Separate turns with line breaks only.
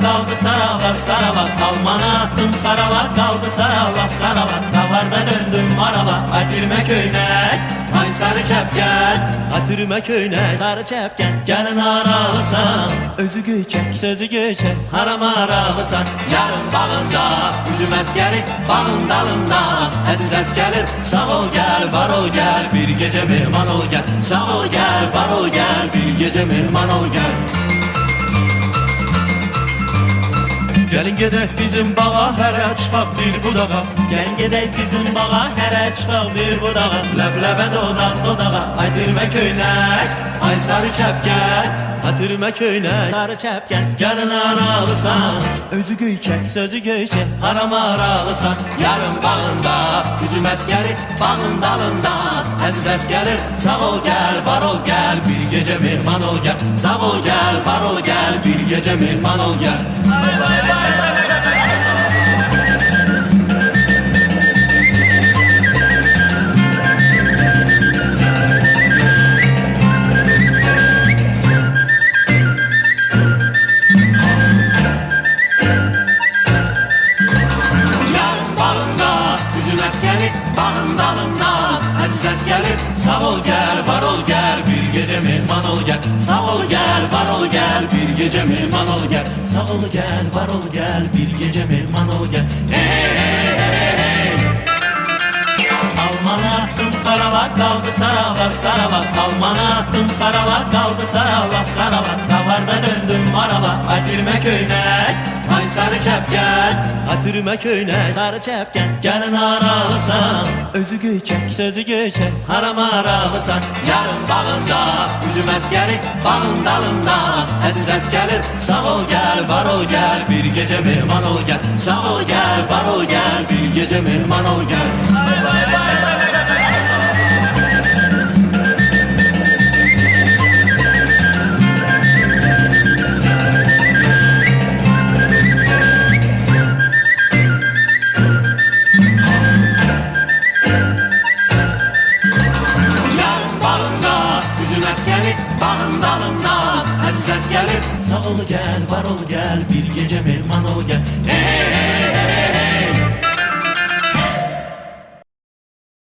kaldı saravat saravat. Almana attım karavat kaldı saravat saravat. Davarda döndüm marava Atirme köynek. Ay sarı çepken Atirme köynek. Sarı çepken gelin aralısan. Özü göçek sözü göçek. Harama aralısan. Yarın bağında üzüm əskəri bağın dalında. Əziz əskəlir sağ ol gel var ol gel. Bir gece mehman ol gel. Sağ ol gel var ol gel. Bir gece mehman ol gel. Gelin gedək bizim bağa, hərə çıxaq bir budağa. Gelin gedək bizim bağa, hərə çıxaq bir budağa. Ləbləbə dodaq dodağa, ay dirmə köynək. Ay sarı çəpkən, atırmə köynək. Sarı çəpkən, gəlin aralısan. Özü göyçək, sözü göyçək. Harama aralısan, yarın bağında. Üzüm əskəri bağın dalında. Əziz əskərir, sağ ol gel, var ol gel. Bir gece mehman ol gel. Sağ ol gel, var ol gel. Bir gece mehman ol gel. Ay bay bay. Bağın dalından Aziz əskərir sağ ol gel var ol gel. Bir gece mehman ol gel. Sağ ol gel var ol gel. Bir gece mehman ol gel. Sağ ol gel var ol gel. Bir gece mehman ol gel. Hey hey hey hey. Almana attım karavat kaldı saravat saravat. Almana attım karavat kaldı saravat saravat. Davarda döndüm marava Atirme köynek. Ay sarı çəpkən, atırmə köynək. Sarı çəpkən, gəlin aralısan. Özü göçək, sözü göçək. Harama aralısan. Yarın bağında, üzüm əskəri bağın dalında. Əziz əskəlir, sağ ol gel, var ol gel. Bir gece mehman ol gel. Sağ ol gel, var ol gel. Bir gece mehman ol gel. Ay bay bay bay. Bağın dalından Aziz əskərir sağ ol gel var ol gel. Bir gece mehman ol gel. Hey hey hey.